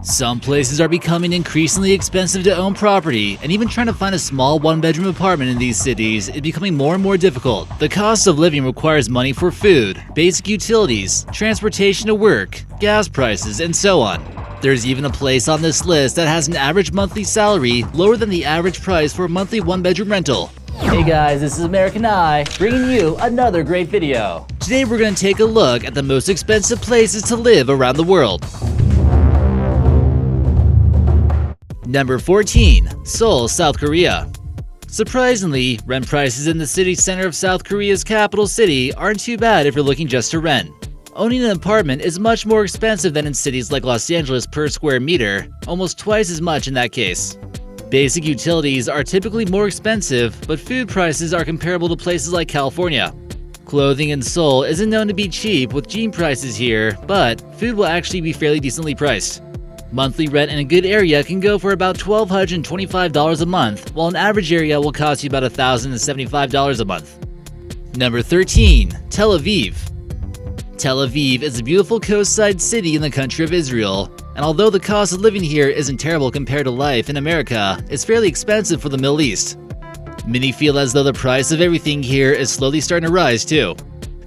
Some places are becoming increasingly expensive to own property, and even trying to find a small one-bedroom apartment in these cities is becoming more and more difficult. The cost of living requires money for food, basic utilities, transportation to work, gas prices, and so on. There's even a place on this list that has an average monthly salary lower than the average price for a monthly one-bedroom rental. Hey guys, this is American Eye, bringing you another great video. Today we're going to take a look at the most expensive places to live around the world. Number 14. Seoul, South Korea. Surprisingly, rent prices in the city center of South Korea's capital city aren't too bad if you're looking just to rent. Owning an apartment is much more expensive than in cities like Los Angeles per square meter, almost twice as much in that case. Basic utilities are typically more expensive, but food prices are comparable to places like California. Clothing in Seoul isn't known to be cheap with jean prices here, but food will actually be fairly decently priced. Monthly rent in a good area can go for about $1,225 a month, while an average area will cost you about $1,075 a month. Number 13. Tel Aviv. Tel Aviv is a beautiful coastside city in the country of Israel, and although the cost of living here isn't terrible compared to life in America, it's fairly expensive for the Middle East. Many feel as though the price of everything here is slowly starting to rise too.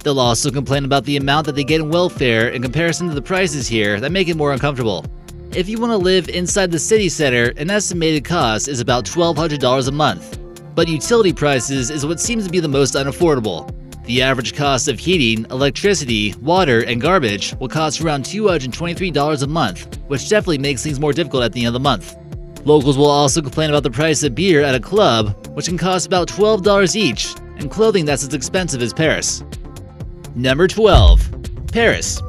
They'll also complain about the amount that they get in welfare in comparison to the prices here that make it more uncomfortable. If you want to live inside the city center, an estimated cost is about $1,200 a month. But utility prices is what seems to be the most unaffordable. The average cost of heating, electricity, water, and garbage will cost around $223 a month, which definitely makes things more difficult at the end of the month. Locals will also complain about the price of beer at a club, which can cost about $12 each, and clothing that's as expensive as Paris. Number 12. Paris.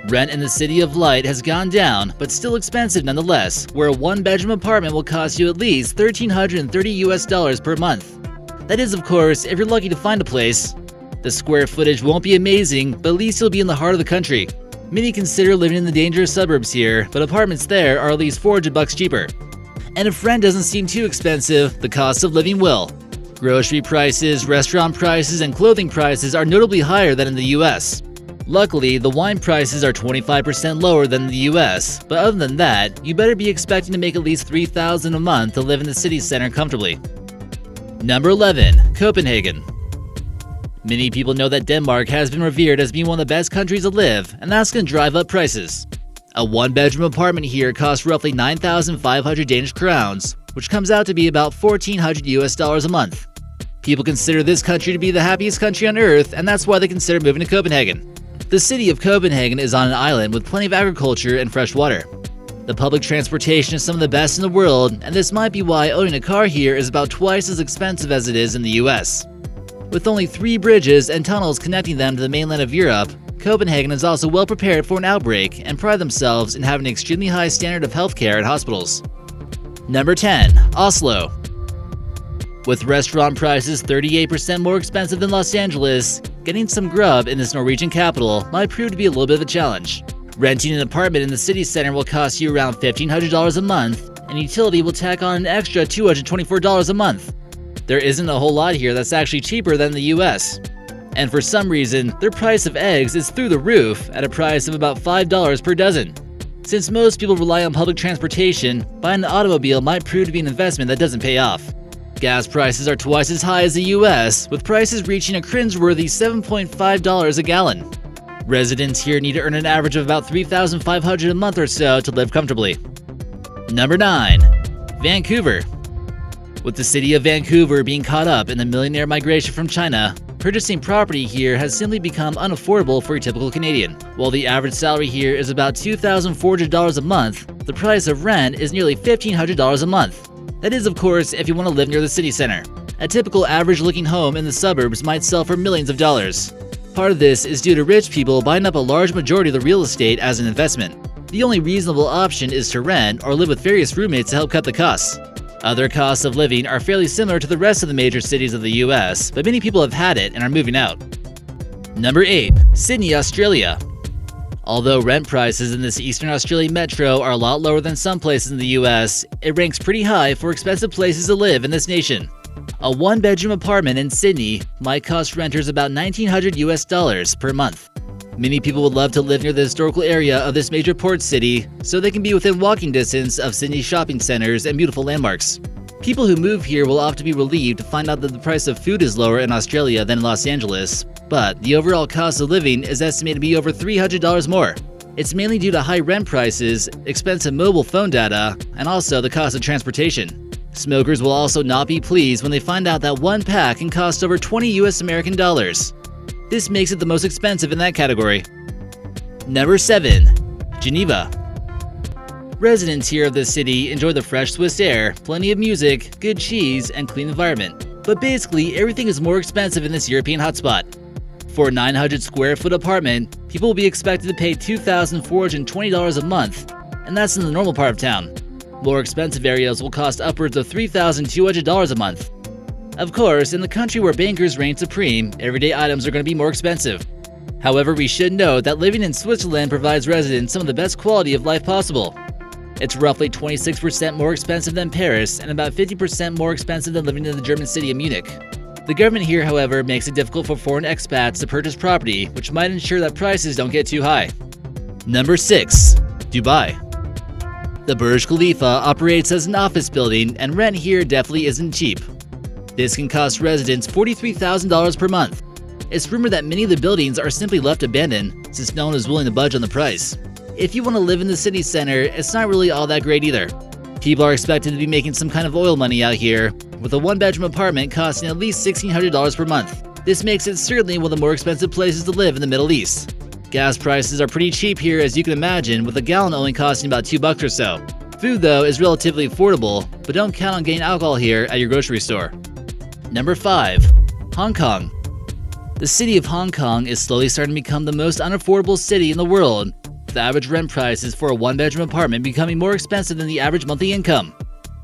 Rent in the City of Light has gone down, but still expensive nonetheless, where a one-bedroom apartment will cost you at least $1,330 per month. That is, of course, if you're lucky to find a place. The square footage won't be amazing, but at least you'll be in the heart of the country. Many consider living in the dangerous suburbs here, but apartments there are at least $400 cheaper. And if rent doesn't seem too expensive, the cost of living will. Grocery prices, restaurant prices, and clothing prices are notably higher than in the US. Luckily, the wine prices are 25% lower than the US, but other than that, you better be expecting to make at least $3,000 a month to live in the city center comfortably. Number 11. Copenhagen. Many people know that Denmark has been revered as being one of the best countries to live, and that's going to drive up prices. A one-bedroom apartment here costs roughly 9,500 Danish crowns, which comes out to be about $1,400 US a month. People consider this country to be the happiest country on earth, and that's why they consider moving to Copenhagen. The city of Copenhagen is on an island with plenty of agriculture and fresh water. The public transportation is some of the best in the world, and this might be why owning a car here is about twice as expensive as it is in the US. With only 3 bridges and tunnels connecting them to the mainland of Europe, Copenhagen is also well prepared for an outbreak and pride themselves in having an extremely high standard of healthcare at hospitals. Number 10. Oslo. With restaurant prices 38% more expensive than Los Angeles, getting some grub in this Norwegian capital might prove to be a little bit of a challenge. Renting an apartment in the city center will cost you around $1,500 a month, and utility will tack on an extra $224 a month. There isn't a whole lot here that's actually cheaper than the US. And for some reason, their price of eggs is through the roof at a price of about $5 per dozen. Since most people rely on public transportation, buying an automobile might prove to be an investment that doesn't pay off. Gas prices are twice as high as the US, with prices reaching a cringeworthy $7.5 a gallon. Residents here need to earn an average of about $3,500 a month or so to live comfortably. Number 9. Vancouver. With the city of Vancouver being caught up in the millionaire migration from China, purchasing property here has simply become unaffordable for a typical Canadian. While the average salary here is about $2,400 a month, the price of rent is nearly $1,500 a month. That is, of course, if you want to live near the city center. A typical average-looking home in the suburbs might sell for millions of dollars. Part of this is due to rich people buying up a large majority of the real estate as an investment. The only reasonable option is to rent or live with various roommates to help cut the costs. Other costs of living are fairly similar to the rest of the major cities of the US, but many people have had it and are moving out. Number 8. Sydney, Australia. Although rent prices in this Eastern Australian metro are a lot lower than some places in the US, it ranks pretty high for expensive places to live in this nation. A one-bedroom apartment in Sydney might cost renters about $1,900 per month. Many people would love to live near the historical area of this major port city so they can be within walking distance of Sydney's shopping centers and beautiful landmarks. People who move here will often be relieved to find out that the price of food is lower in Australia than in Los Angeles, but the overall cost of living is estimated to be over $300 more. It's mainly due to high rent prices, expensive mobile phone data, and also the cost of transportation. Smokers will also not be pleased when they find out that one pack can cost over 20 US American dollars. This makes it the most expensive in that category. Number 7. Geneva. Residents here of this city enjoy the fresh Swiss air, plenty of music, good cheese, and clean environment. But basically, everything is more expensive in this European hotspot. For a 900 square foot apartment, people will be expected to pay $2,420 a month, and that's in the normal part of town. More expensive areas will cost upwards of $3,200 a month. Of course, in the country where bankers reign supreme, everyday items are going to be more expensive. However, we should note that living in Switzerland provides residents some of the best quality of life possible. It's roughly 26% more expensive than Paris and about 50% more expensive than living in the German city of Munich. The government here, however, makes it difficult for foreign expats to purchase property, which might ensure that prices don't get too high. Number 6. Dubai. The Burj Khalifa operates as an office building, and rent here definitely isn't cheap. This can cost residents $43,000 per month. It's rumored that many of the buildings are simply left abandoned, since no one is willing to budge on the price. If you want to live in the city center, it's not really all that great either. People are expected to be making some kind of oil money out here, with a one-bedroom apartment costing at least $1,600 per month. This makes it certainly one of the more expensive places to live in the Middle East. Gas prices are pretty cheap here, as you can imagine, with a gallon only costing about $2 or so. Food, though, is relatively affordable, but don't count on getting alcohol here at your grocery store. Number 5. Hong Kong. The city of Hong Kong is slowly starting to become the most unaffordable city in the world, with average rent prices for a one-bedroom apartment becoming more expensive than the average monthly income.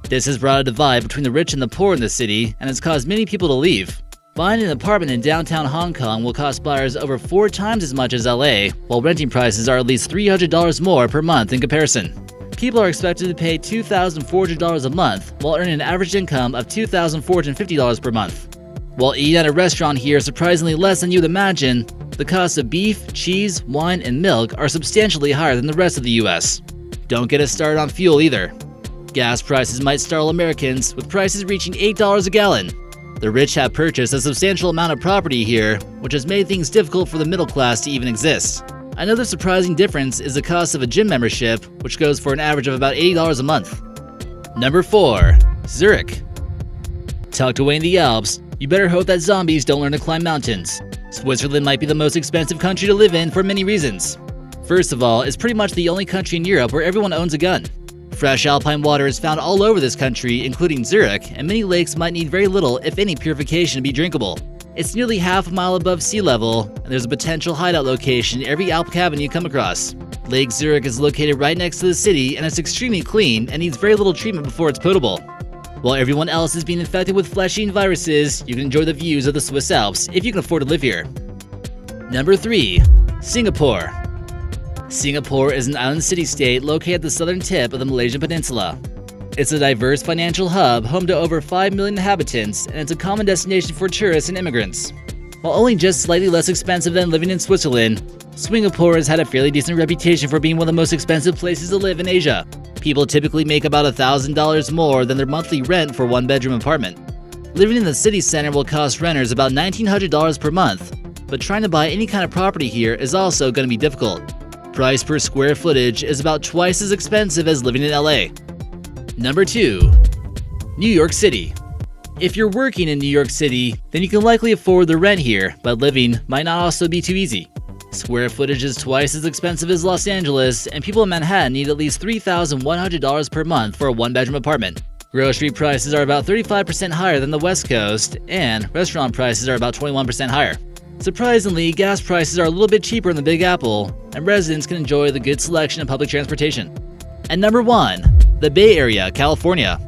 This has brought a divide between the rich and the poor in the city, and has caused many people to leave. Buying an apartment in downtown Hong Kong will cost buyers over 4 times as much as LA, while renting prices are at least $300 more per month in comparison. People are expected to pay $2,400 a month, while earning an average income of $2,450 per month. While eating at a restaurant here is surprisingly less than you'd imagine, the costs of beef, cheese, wine, and milk are substantially higher than the rest of the US. Don't get us started on fuel either. Gas prices might startle Americans, with prices reaching $8 a gallon. The rich have purchased a substantial amount of property here, which has made things difficult for the middle class to even exist. Another surprising difference is the cost of a gym membership, which goes for an average of about $80 a month. Number 4. Zurich. Tucked away in the Alps, you better hope that zombies don't learn to climb mountains. Switzerland might be the most expensive country to live in for many reasons. First of all, it's pretty much the only country in Europe where everyone owns a gun. Fresh alpine water is found all over this country, including Zurich, and many lakes might need very little, if any, purification to be drinkable. It's nearly half a mile above sea level, and there's a potential hideout location in every Alp cabin you come across. Lake Zurich is located right next to the city, and it's extremely clean and needs very little treatment before it's potable. While everyone else is being infected with flesh-eating viruses, you can enjoy the views of the Swiss Alps if you can afford to live here. Number 3. Singapore. Singapore is an island city-state located at the southern tip of the Malaysian peninsula. It's a diverse financial hub home to over 5 million inhabitants, and it's a common destination for tourists and immigrants. While only just slightly less expensive than living in Switzerland, Singapore has had a fairly decent reputation for being one of the most expensive places to live in Asia. People typically make about $1,000 more than their monthly rent for a one-bedroom apartment. Living in the city center will cost renters about $1,900 per month, but trying to buy any kind of property here is also going to be difficult. Price per square footage is about twice as expensive as living in LA. Number 2. New York City. If you're working in New York City, then you can likely afford the rent here, but living might not also be too easy. Square footage is twice as expensive as Los Angeles, and people in Manhattan need at least $3,100 per month for a one-bedroom apartment. Grocery prices are about 35% higher than the West Coast, and restaurant prices are about 21% higher. Surprisingly, gas prices are a little bit cheaper in the Big Apple, and residents can enjoy the good selection of public transportation. And number 1. The Bay Area, California.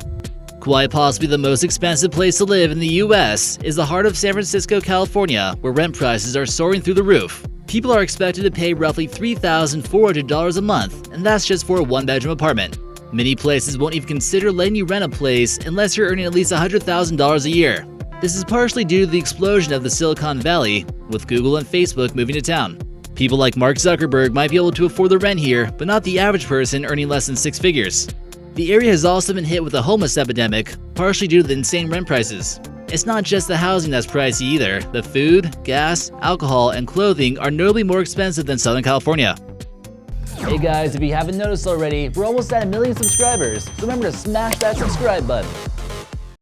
Quite possibly the most expensive place to live in the US is the heart of San Francisco, California, where rent prices are soaring through the roof. People are expected to pay roughly $3,400 a month, and that's just for a one-bedroom apartment. Many places won't even consider letting you rent a place unless you're earning at least $100,000 a year. This is partially due to the explosion of the Silicon Valley, with Google and Facebook moving to town. People like Mark Zuckerberg might be able to afford the rent here, but not the average person earning less than 6 figures. The area has also been hit with a homeless epidemic, partially due to the insane rent prices. It's not just the housing that's pricey either. The food, gas, alcohol, and clothing are notably more expensive than Southern California. Hey guys, if you haven't noticed already, we're almost at 1 million subscribers, so remember to smash that subscribe button.